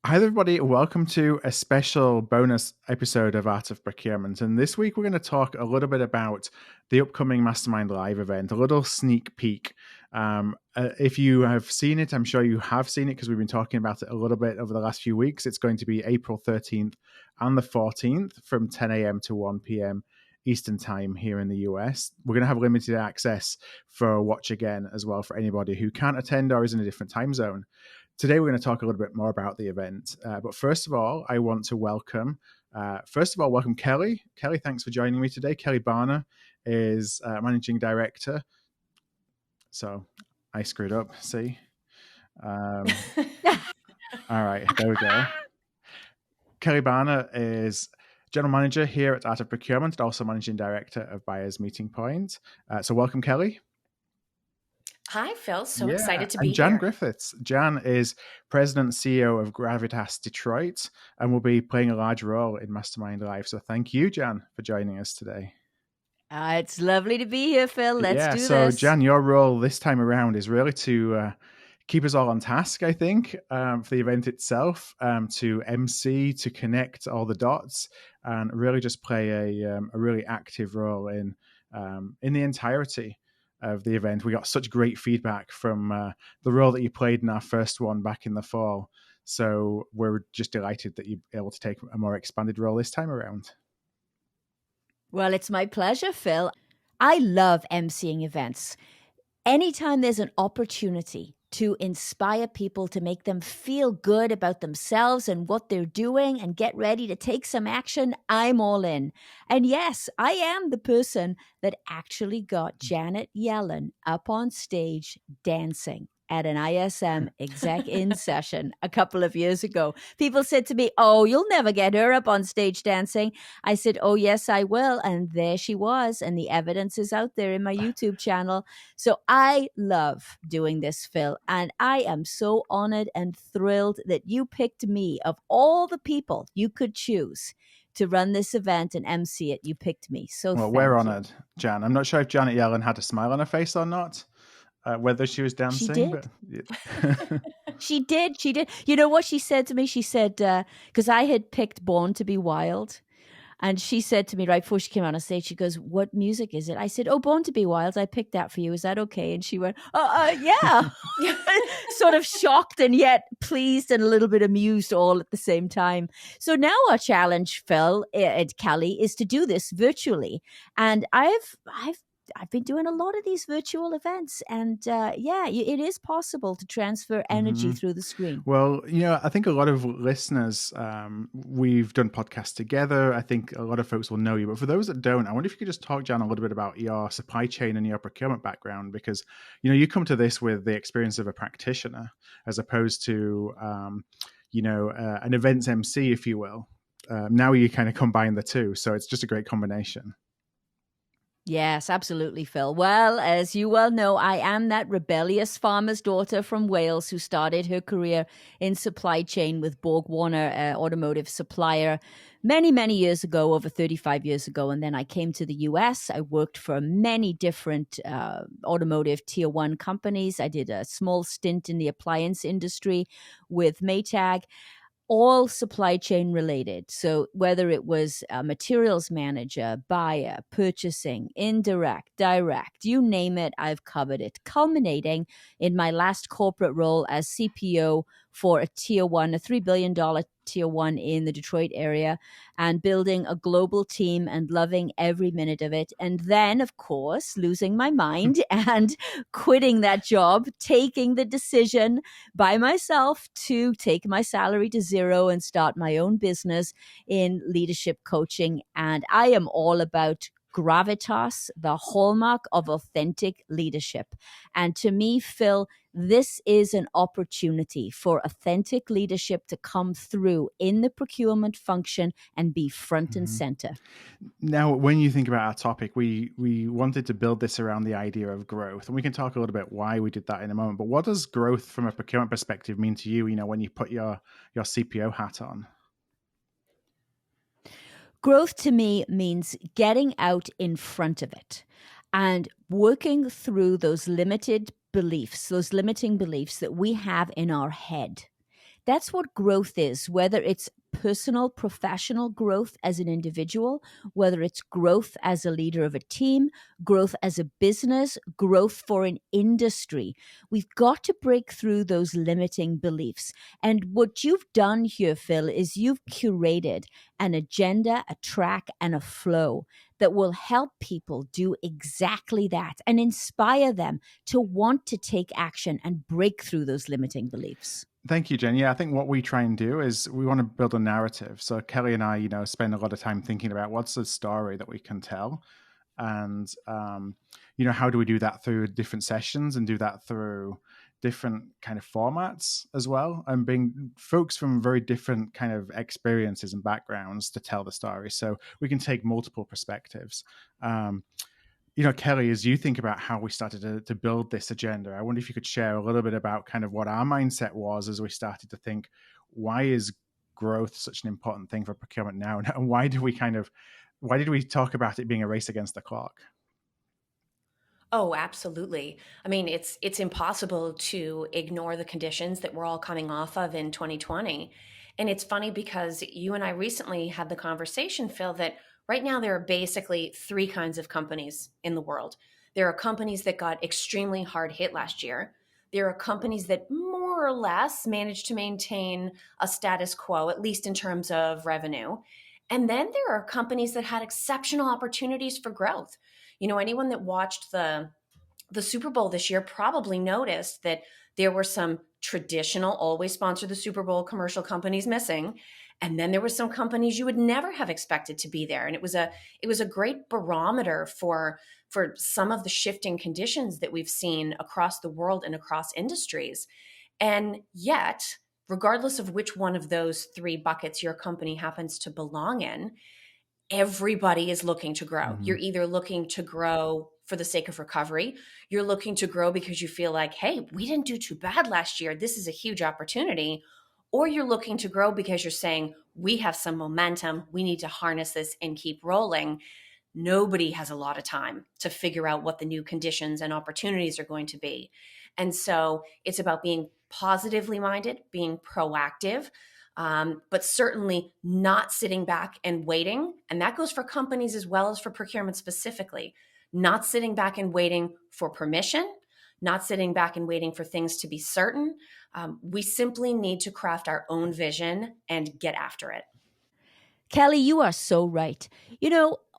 Hi, everybody. Welcome to a special bonus episode of Art of Procurement. And this week, we're going to talk a little bit about the upcoming Mastermind Live event, a little sneak peek. If you have seen it, I'm sure you have seen it because we've been talking about it a little bit over the last few weeks. It's going to be April 13th and the 14th from 10 a.m. to 1 p.m. Eastern time here in the US. We're going to have limited access for Watch Again as well for anybody who can't attend or is in a different time zone. Today, we're going to talk a little bit more about the event. But first of all, I want to welcome Kelly. Kelly, thanks for joining me today. Kelly Barner is Managing Director. So I screwed up, see? All right, there we go. Kelly Barner is General Manager here at Art of Procurement and also Managing Director of Buyers Meeting Point. So welcome, Kelly. Hi, Phil. So excited to be here. And Jan here. Griffiths. Jan is President and CEO of Gravitas Detroit and will be playing a large role in Mastermind Live. So thank you, Jan, for joining us today. It's lovely to be here, Phil. Let's do so this. Jan, your role this time around is really to keep us all on task, I think, for the event itself, to MC, to connect all the dots, and really just play a really active role in the entirety of the event. We got such great feedback from the role that you played in our first one back in the fall. So we're just delighted that you're able to take a more expanded role this time around. Well, it's my pleasure, Phil. I love emceeing events. Anytime there's an opportunity to inspire people, to make them feel good about themselves and what they're doing and get ready to take some action, I'm all in. And yes, I am the person that actually got Janet Yellen up on stage dancing at an ISM exec in session a couple of years ago. People said to me, "Oh, you'll never get her up on stage dancing." I said, "Oh, yes, I will." And there she was. And the evidence is out there in my YouTube channel. So I love doing this, Phil. And I am so honored and thrilled that you picked me. Of all the people you could choose to run this event and MC it, you picked me. So well, we're honored, Jan. I'm not sure if Janet Yellen had a smile on her face or not. Whether she was dancing. She did. But, yeah. She did. You know what she said to me? She said, because I had picked Born to Be Wild. And she said to me right before she came on stage, she goes, "What music is it?" I said, "Oh, Born to Be Wild. I picked that for you. Is that okay?" And she went, yeah. Sort of shocked and yet pleased and a little bit amused all at the same time. So now our challenge, Phil and Kelly, is to do this virtually. And I've been doing a lot of these virtual events, and it is possible to transfer energy through the screen. Well, I think a lot of listeners, we've done podcasts together. I think a lot of folks will know you, but for those that don't, I wonder if you could just talk, Jan, a little bit about your supply chain and your procurement background, because, you come to this with the experience of a practitioner as opposed to, an events MC, if you will. Now you kind of combine the two. So it's just a great combination. Yes, absolutely, Phil. Well, as you well know, I am that rebellious farmer's daughter from Wales who started her career in supply chain with Borg Warner automotive supplier many, many years ago, over 35 years ago. And then I came to the US. I worked for many different automotive tier one companies. I did a small stint in the appliance industry with Maytag. All supply chain related. So whether it was a materials manager, buyer, purchasing, indirect, direct, you name it, I've covered it, culminating in my last corporate role as CPO for a tier one, a $3 billion tier one in the Detroit area, and building a global team and loving every minute of it. And then, of course, losing my mind and quitting that job, taking the decision by myself to take my salary to zero and start my own business in leadership coaching. And I am all about Gravitas, the hallmark of authentic leadership. And to me, Phil, this is an opportunity for authentic leadership to come through in the procurement function and be front and center. Now, when you think about our topic, we wanted to build this around the idea of growth. And we can talk a little bit why we did that in a moment. But what does growth from a procurement perspective mean to you, when you put your CPO hat on? Growth to me means getting out in front of it and working through those limiting beliefs that we have in our head That's what growth is, whether it's personal, professional growth as an individual, whether it's growth as a leader of a team, growth as a business, growth for an industry. We've got to break through those limiting beliefs. And what you've done here, Phil, is you've curated an agenda, a track, and a flow that will help people do exactly that and inspire them to want to take action and break through those limiting beliefs. Thank you, Jen. Yeah, I think what we try and do is we want to build a narrative. So Kelly and I, spend a lot of time thinking about what's the story that we can tell. And, how do we do that through different sessions and do that through different kind of formats as well, and bring folks from very different kind of experiences and backgrounds to tell the story. So we can take multiple perspectives. Kelly, as you think about how we started to build this agenda, I wonder if you could share a little bit about kind of what our mindset was as we started to think, why is growth such an important thing for procurement now? And why did we talk about it being a race against the clock? Oh, absolutely. I mean, it's impossible to ignore the conditions that we're all coming off of in 2020. And it's funny because you and I recently had the conversation, Phil, that right now there are basically three kinds of companies in the world. There are companies that got extremely hard hit last year. There are companies that more or less managed to maintain a status quo, at least in terms of revenue. And then there are companies that had exceptional opportunities for growth. Anyone that watched the Super Bowl this year probably noticed that there were some traditional, always sponsor the Super Bowl commercial companies missing. And then there were some companies you would never have expected to be there. And it was a great barometer for some of the shifting conditions that we've seen across the world and across industries. And yet, regardless of which one of those three buckets your company happens to belong in, everybody is looking to grow. Mm-hmm. You're either looking to grow for the sake of recovery. You're looking to grow because you feel like, hey, we didn't do too bad last year. This is a huge opportunity. Or you're looking to grow because you're saying, we have some momentum. We need to harness this and keep rolling. Nobody has a lot of time to figure out what the new conditions and opportunities are going to be. And so it's about being positively minded, being proactive, but certainly not sitting back and waiting. And that goes for companies as well as for procurement specifically. Not sitting back and waiting for permission, not sitting back and waiting for things to be certain. We simply need to craft our own vision and get after it. Kelly, you are so right.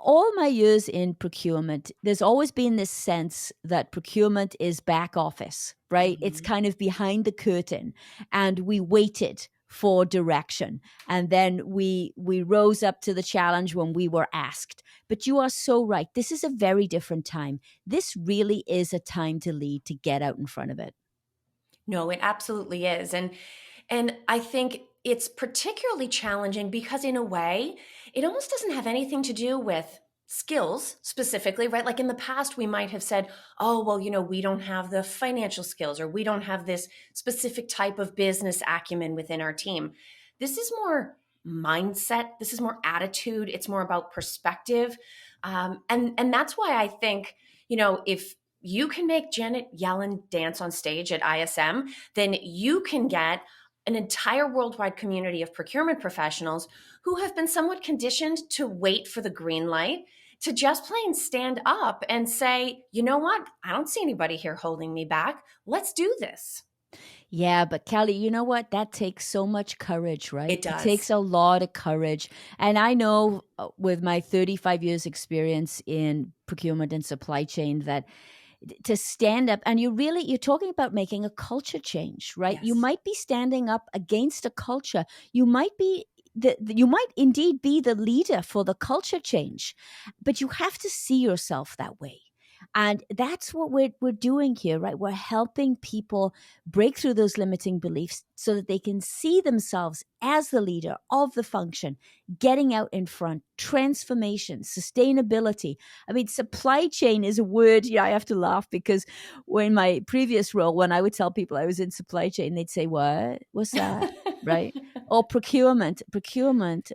All my years in procurement, there's always been this sense that procurement is back office, right? Mm-hmm. It's kind of behind the curtain, and we waited for direction. And then we rose up to the challenge when we were asked. But you are so right. This is a very different time. This really is a time to lead, to get out in front of it. No, it absolutely is. And I think it's particularly challenging because in a way, it almost doesn't have anything to do with skills specifically, right? Like in the past, we might have said, oh, well, we don't have the financial skills, or we don't have this specific type of business acumen within our team. This is more mindset. This is more attitude. It's more about perspective. And that's why I think, if you can make Janet Yellen dance on stage at ISM, then you can get an entire worldwide community of procurement professionals who have been somewhat conditioned to wait for the green light, to just plain stand up and say, you know what? I don't see anybody here holding me back. Let's do this. Yeah, but Kelly, you know what? That takes so much courage, right? It does. It takes a lot of courage. And I know with my 35 years experience in procurement and supply chain that to stand up, and you're talking about making a culture change, right? Yes. You might be standing up against a culture. You might indeed be the leader for the culture change, but you have to see yourself that way. And that's what we're doing here, right? We're helping people break through those limiting beliefs so that they can see themselves as the leader of the function, getting out in front, transformation, sustainability. I mean, supply chain is a word, I have to laugh because when my previous role, when I would tell people I was in supply chain, they'd say, what? What's that? right? Or procurement.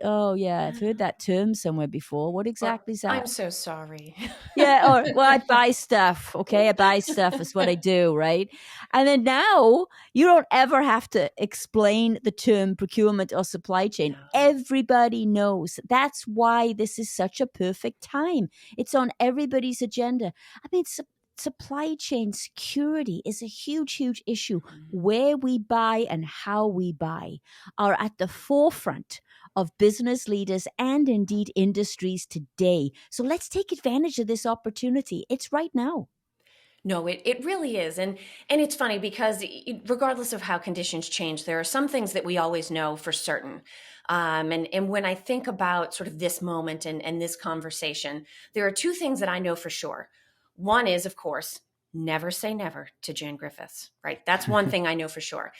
Oh yeah, I've heard that term somewhere before. What exactly is that? I'm so sorry. Yeah, or well, I buy stuff. Okay, I buy stuff is what I do, right? And then now you don't ever have to explain the term procurement or supply chain. No. Everybody knows. That's why this is such a perfect time. It's on everybody's agenda. I mean, supply chain security is a huge, huge issue. Where we buy and how we buy are at the forefront of business leaders and indeed industries today. So let's take advantage of this opportunity. It's right now. No, it really is. And it's funny because regardless of how conditions change, there are some things that we always know for certain. And when I think about sort of this moment and this conversation, there are two things that I know for sure. One is, of course, never say never to Jan Griffiths, right? That's one thing I know for sure.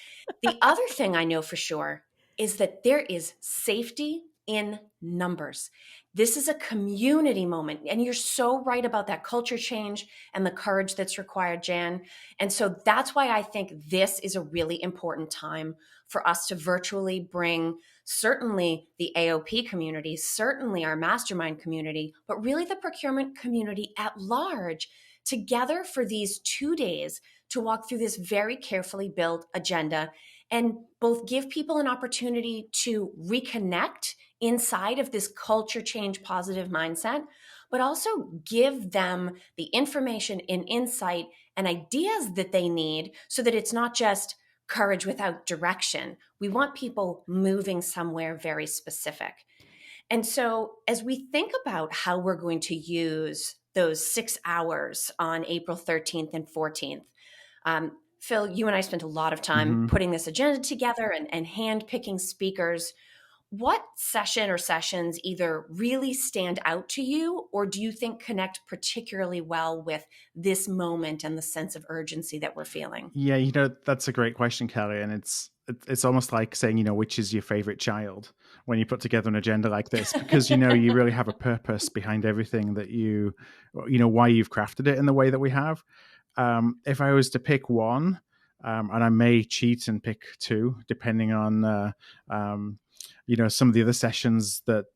The other thing I know for sure is that there is safety in numbers. This is a community moment. And you're so right about that culture change and the courage that's required, Jan. And so that's why I think this is a really important time for us to virtually bring certainly the AOP community, certainly our mastermind community, but really the procurement community at large together for these 2 days to walk through this very carefully built agenda and both give people an opportunity to reconnect inside of this culture change positive mindset, but also give them the information and insight and ideas that they need so that it's not just courage without direction. We want people moving somewhere very specific. And so as we think about how we're going to use those 6 hours on April 13th and 14th, Phil, you and I spent a lot of time putting this agenda together and hand-picking speakers. What session or sessions either really stand out to you, or do you think connect particularly well with this moment and the sense of urgency that we're feeling? Yeah, that's a great question, Kelly. And it's almost like saying, which is your favorite child when you put together an agenda like this, because, you really have a purpose behind everything that why you've crafted it in the way that we have. If I was to pick one, and I may cheat and pick two, depending on some of the other sessions that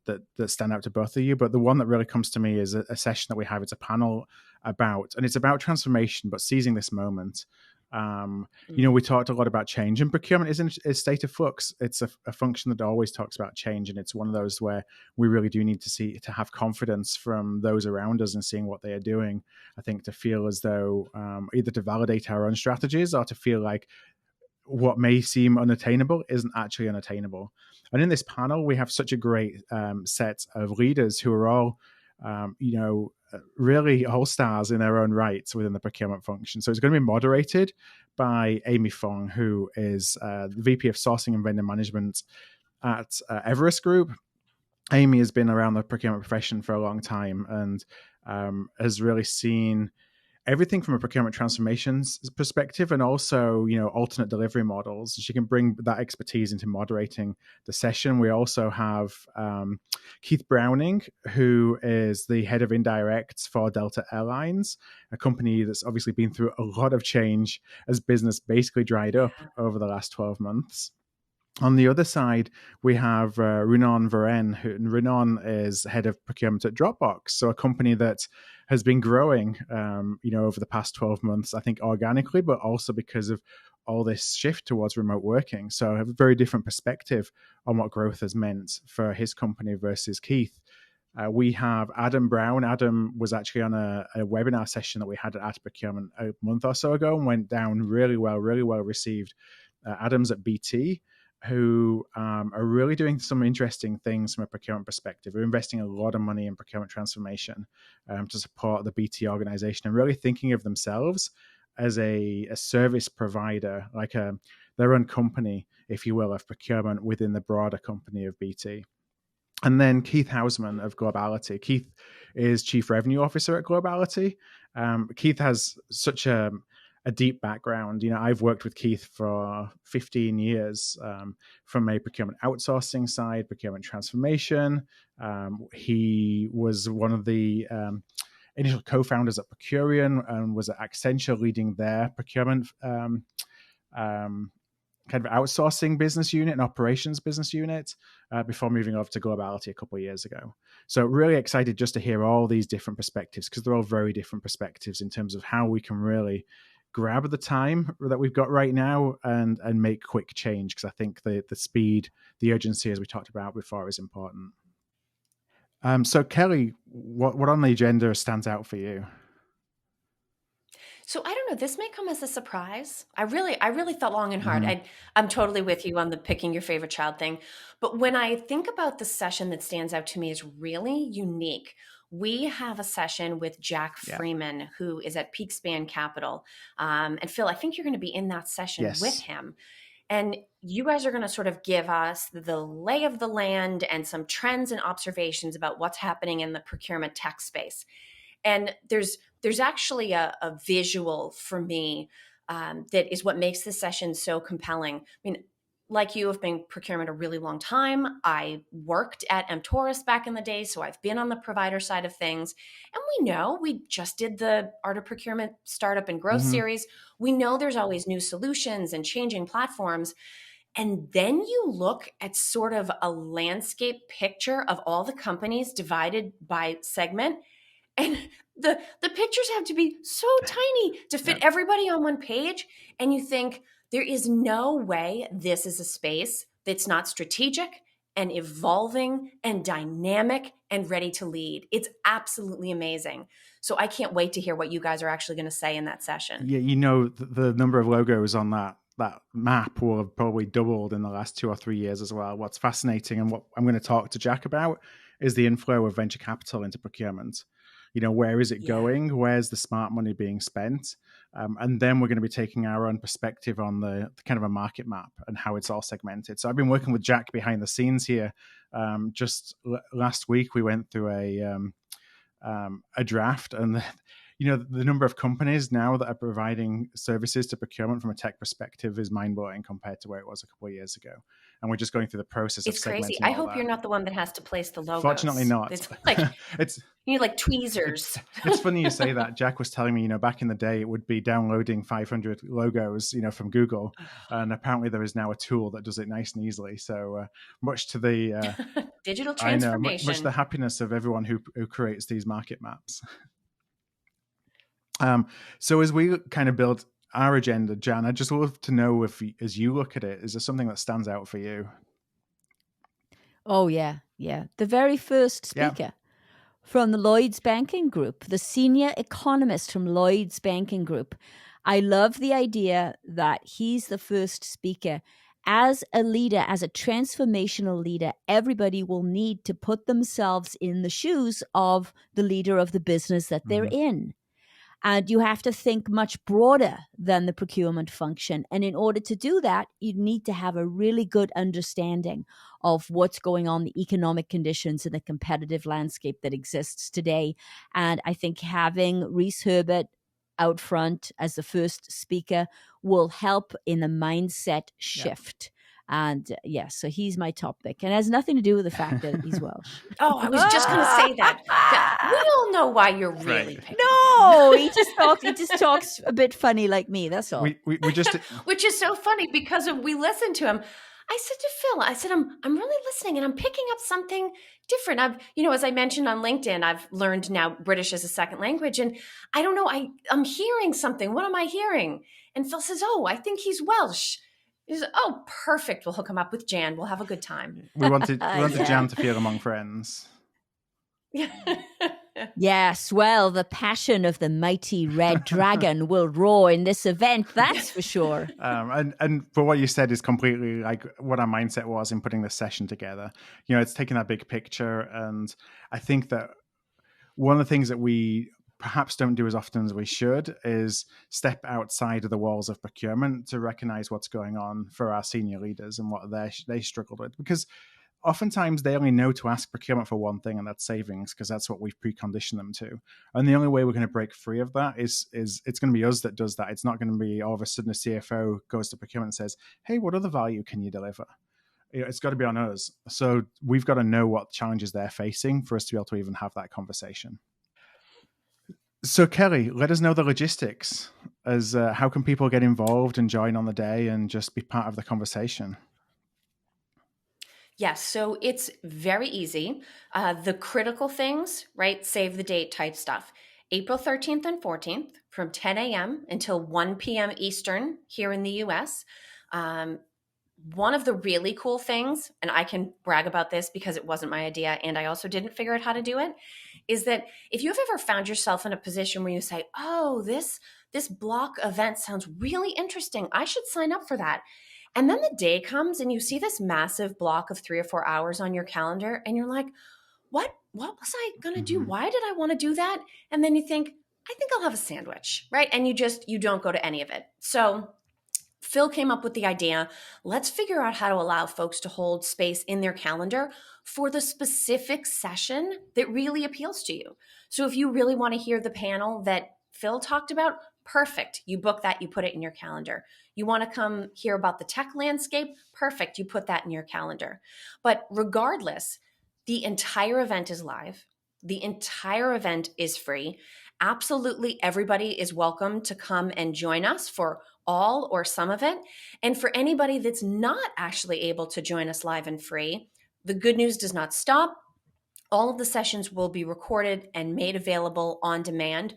stand out to both of you. But the one that really comes to me is a session that we have. It's a panel and it's about transformation, but seizing this moment. We talked a lot about change, and procurement is in a state of flux. It's a function that always talks about change, and it's one of those where we really do need to have confidence from those around us and seeing what they are doing. I think to feel as though either to validate our own strategies or to feel like what may seem unattainable isn't actually unattainable. And in this panel, we have such a great set of leaders who are all, really all stars in their own rights within the procurement function. So it's going to be moderated by Amy Fong, who is the VP of Sourcing and Vendor Management at Everest Group. Amy has been around the procurement profession for a long time and has really seen everything from a procurement transformations perspective and also, alternate delivery models. She can bring that expertise into moderating the session. We also have Keith Browning, who is the head of indirects for Delta Airlines, a company that's obviously been through a lot of change as business basically dried up over the last 12 months. On the other side, we have Runon Varen, who Runon is head of procurement at Dropbox, so a company that has been growing, over the past 12 months, I think organically, but also because of all this shift towards remote working. So I have a very different perspective on what growth has meant for his company versus Keith. We have Adam Brown. Adam was actually on a webinar session that we had at Procurement a month or so ago and went down really well received. Adam's at BT, who are really doing some interesting things from a procurement perspective. We're investing a lot of money in procurement transformation to support the BT organization and really thinking of themselves as a service provider, like their own company, if you will, of procurement within the broader company of BT. And then Keith Hausman of Globality. Keith is Chief Revenue Officer at Globality. Keith has such a deep background. I've worked with Keith for 15 years from a procurement outsourcing side, procurement transformation. He was one of the initial co-founders at Procurement and was at Accenture leading their procurement kind of outsourcing business unit and operations business unit before moving over to globality a couple of years ago. So really excited just to hear all these different perspectives, because they're all very different perspectives in terms of how we can really grab the time that we've got right now and make quick change, because I think the speed, the urgency, as we talked about before, is important. So Kelly, what on the agenda stands out for you? So I don't know, this may come as a surprise. I really thought long and hard. I'm totally with you on the picking your favorite child thing. But when I think about the session that stands out to me as really unique, we have a session with Jack Freeman, who is at Peakspan Capital. And Phil, I think you're going to be in that session with him. And you guys are going to sort of give us the lay of the land and some trends and observations about what's happening in the procurement tech space. And there's actually a visual for me that is what makes this session so compelling. I mean, like you, have been procurement a really long time. I worked at mTaurus back in the day, so I've been on the provider side of things. And we know, we just did the Art of Procurement Startup and Growth series. We know there's always new solutions and changing platforms. And then you look at sort of a landscape picture of all the companies divided by segment. And the pictures have to be so tiny to fit everybody on one page. And you think, there is no way this is a space that's not strategic and evolving and dynamic and ready to lead. It's absolutely amazing. So I can't wait to hear what you guys are actually going to say in that session. Yeah, the number of logos on that map will have probably doubled in the last 2 or 3 years as well. What's fascinating, and what I'm going to talk to Jack about, is the inflow of venture capital into procurement. Where is it going? Where's the smart money being spent? And then we're going to be taking our own perspective on the kind of a market map and how it's all segmented. So I've been working with Jack behind the scenes here. Just last week, we went through a draft, and the number of companies now that are providing services to procurement from a tech perspective is mind-blowing compared to where it was a couple of years ago. And we're just going through the process of segmenting. It's crazy. I hope you're not the one that has to place the logos. Fortunately not. It's like you need like tweezers. It's funny you say that. Jack was telling me, back in the day, it would be downloading 500 logos, from Google. And apparently there is now a tool that does it nice and easily. So much to the digital transformation. I know, much to the happiness of everyone who creates these market maps. So as we kind of build our agenda, Jan, I'd just love to know if, as you look at it, is there something that stands out for you? Oh, yeah. The very first speaker from the Lloyds Banking Group, the senior economist from Lloyds Banking Group. I love the idea that he's the first speaker. As a leader, as a transformational leader, everybody will need to put themselves in the shoes of the leader of the business that they're in. And you have to think much broader than the procurement function. And in order to do that, you need to have a really good understanding of what's going on, the economic conditions and the competitive landscape that exists today. And I think having Reese Herbert out front as the first speaker will help in the mindset shift. And so he's my top pick. And it has nothing to do with the fact that he's Welsh. Oh, I was just going to say that. We all know why you're really picking. No, he just talks a bit funny like me. That's all. We just Which is so funny because we listened to him. I said to Phil, I'm really listening and I'm picking up something different. As I mentioned on LinkedIn, I've learned now British as a second language. And I don't know, I'm hearing something. What am I hearing? And Phil says, I think he's Welsh. He says, perfect. We'll hook him up with Jan. We'll have a good time. We wanted Jan to feel among friends. Yes, well, the passion of the mighty red dragon will roar in this event, that's for sure. And for what you said is completely like what our mindset was in putting this session together. It's taking that big picture. And I think that one of the things that we perhaps don't do as often as we should is step outside of the walls of procurement to recognize what's going on for our senior leaders and what they struggled with. Because oftentimes they only know to ask procurement for one thing, and that's savings, because that's what we've preconditioned them to. And the only way we're going to break free of that is it's going to be us that does that. It's not going to be all of a sudden a CFO goes to procurement and says, hey, what other value can you deliver? It's got to be on us. So we've got to know what challenges they're facing for us to be able to even have that conversation. So Kelly, let us know the logistics as how can people get involved and join on the day and just be part of the conversation? Yes, so it's very easy. The critical things, right? Save the date type stuff. April 13th and 14th from 10 a.m. until 1 p.m. Eastern here in the US. One of the really cool things, and I can brag about this because it wasn't my idea and I also didn't figure out how to do it, is that if you've ever found yourself in a position where you say, oh, this block event sounds really interesting, I should sign up for that. And then the day comes and you see this massive block of 3 or 4 hours on your calendar and you're like, what was I going to do? Why did I want to do that? And then you think, I think I'll have a sandwich, right? And you don't go to any of it. So Phil came up with the idea, let's figure out how to allow folks to hold space in their calendar for the specific session that really appeals to you. So if you really want to hear the panel that Phil talked about, perfect. You book that, you put it in your calendar. You want to come hear about the tech landscape? Perfect. You put that in your calendar. But regardless, the entire event is live. The entire event is free. Absolutely everybody is welcome to come and join us for all or some of it. And for anybody that's not actually able to join us live and free, the good news does not stop. All of the sessions will be recorded and made available on demand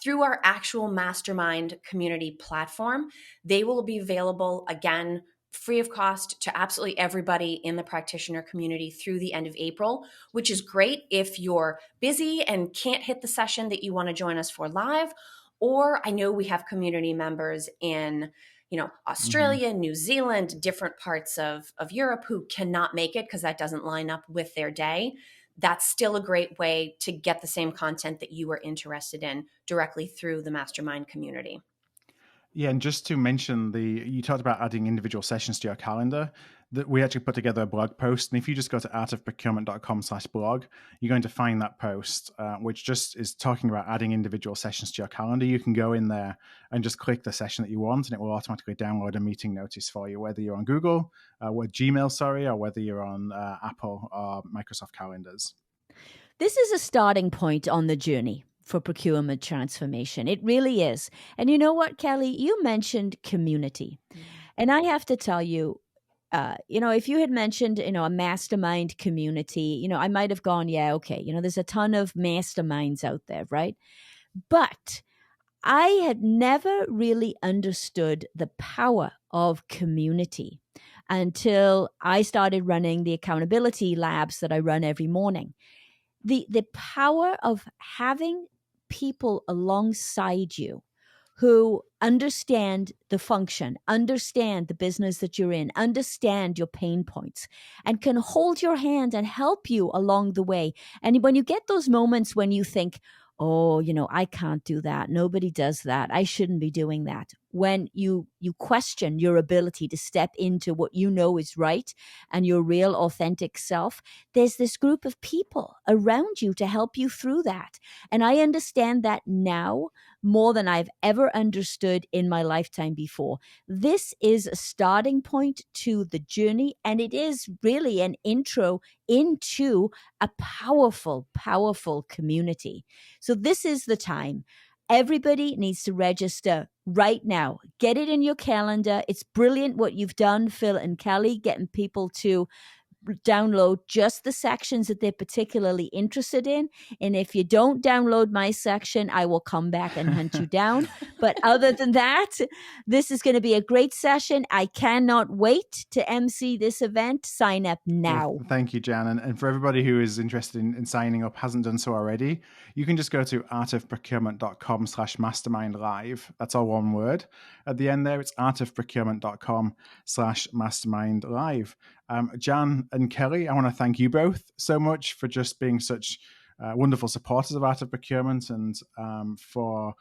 through our actual Mastermind community platform. They will be available, again, free of cost to absolutely everybody in the practitioner community through the end of April, which is great if you're busy and can't hit the session that you want to join us for live. Or I know we have community members in Australia, New Zealand, different parts of Europe who cannot make it because that doesn't line up with their day. That's still a great way to get the same content that you are interested in directly through the Mastermind community. Yeah, and just to mention, you talked about adding individual sessions to your calendar. That we actually put together a blog post, and if you just go to artofprocurement.com/blog, you're going to find that post, which just is talking about adding individual sessions to your calendar. You can go in there and just click the session that you want, and it will automatically download a meeting notice for you, whether you're on Google, with Gmail, or whether you're on Apple or Microsoft calendars. This is a starting point on the journey for procurement transformation. It really is. And you know what, Kelly? You mentioned community. And I have to tell you, if you had mentioned, a mastermind community, I might have gone, yeah, okay. There's a ton of masterminds out there, right? But I had never really understood the power of community until I started running the accountability labs that I run every morning. The power of having people alongside you who understand the function, understand the business that you're in, understand your pain points, and can hold your hand and help you along the way. And when you get those moments when you think, oh, I can't do that. Nobody does that. I shouldn't be doing that. When you question your ability to step into what you know is right and your real authentic self, there's this group of people around you to help you through that. And I understand that now more than I've ever understood in my lifetime before. This is a starting point to the journey, and it is really an intro into a powerful, powerful community. So this is the time. Everybody needs to register right now. Get it in your calendar. It's brilliant what you've done, Phil and Kelly, getting people to download just the sections that they're particularly interested in. And if you don't download my section, I will come back and hunt you down. But other than that, this is going to be a great session. I cannot wait to MC this event. Sign up now. Well, thank you, Jan. And for everybody who is interested in signing up, hasn't done so already, you can just go to artofprocurement.com/mastermind live. That's all one word. At the end there, it's artofprocurement.com/mastermind live. Jan and Kelly, I want to thank you both so much for just being such wonderful supporters of Art of Procurement and for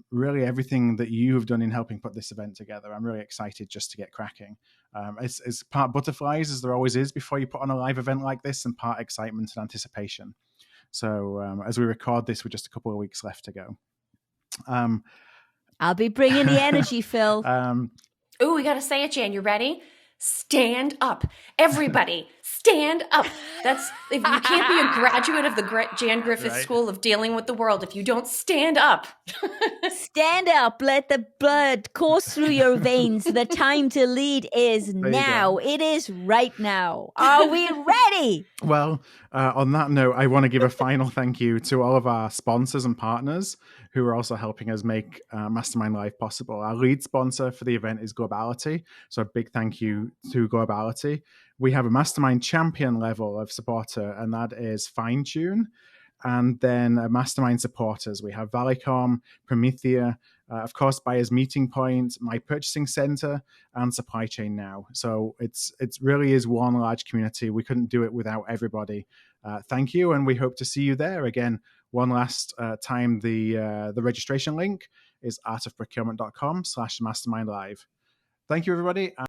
really everything that you have done in helping put this event together. I'm really excited just to get cracking. It's part butterflies, as there always is before you put on a live event like this, and part excitement and anticipation. So as we record this, with just a couple of weeks left to go. I'll be bringing the energy, Phil. We got to say it, Jan. You ready? Stand up. Everybody, stand up. That's, if you can't be a graduate of the Jan Griffiths Right. School of Dealing with the World if you don't stand up. Stand up, let the blood course through your veins. The time to lead is now. It is right now. Are we ready? Well, on that note, I want to give a final thank you to all of our sponsors and partners who are also helping us make Mastermind Live possible. Our lead sponsor for the event is Globality, so a big thank you to Globality. We have a Mastermind champion level of supporter, and that is Fine Tune. And then Mastermind supporters, we have Valicom, Promethea, of course, Buyers Meeting Point, My Purchasing Center, and Supply Chain Now. So it really is one large community. We couldn't do it without everybody. Thank you, and we hope to see you there. Again, one last time, the registration link is artofprocurement.com/mastermindlive. Thank you, everybody.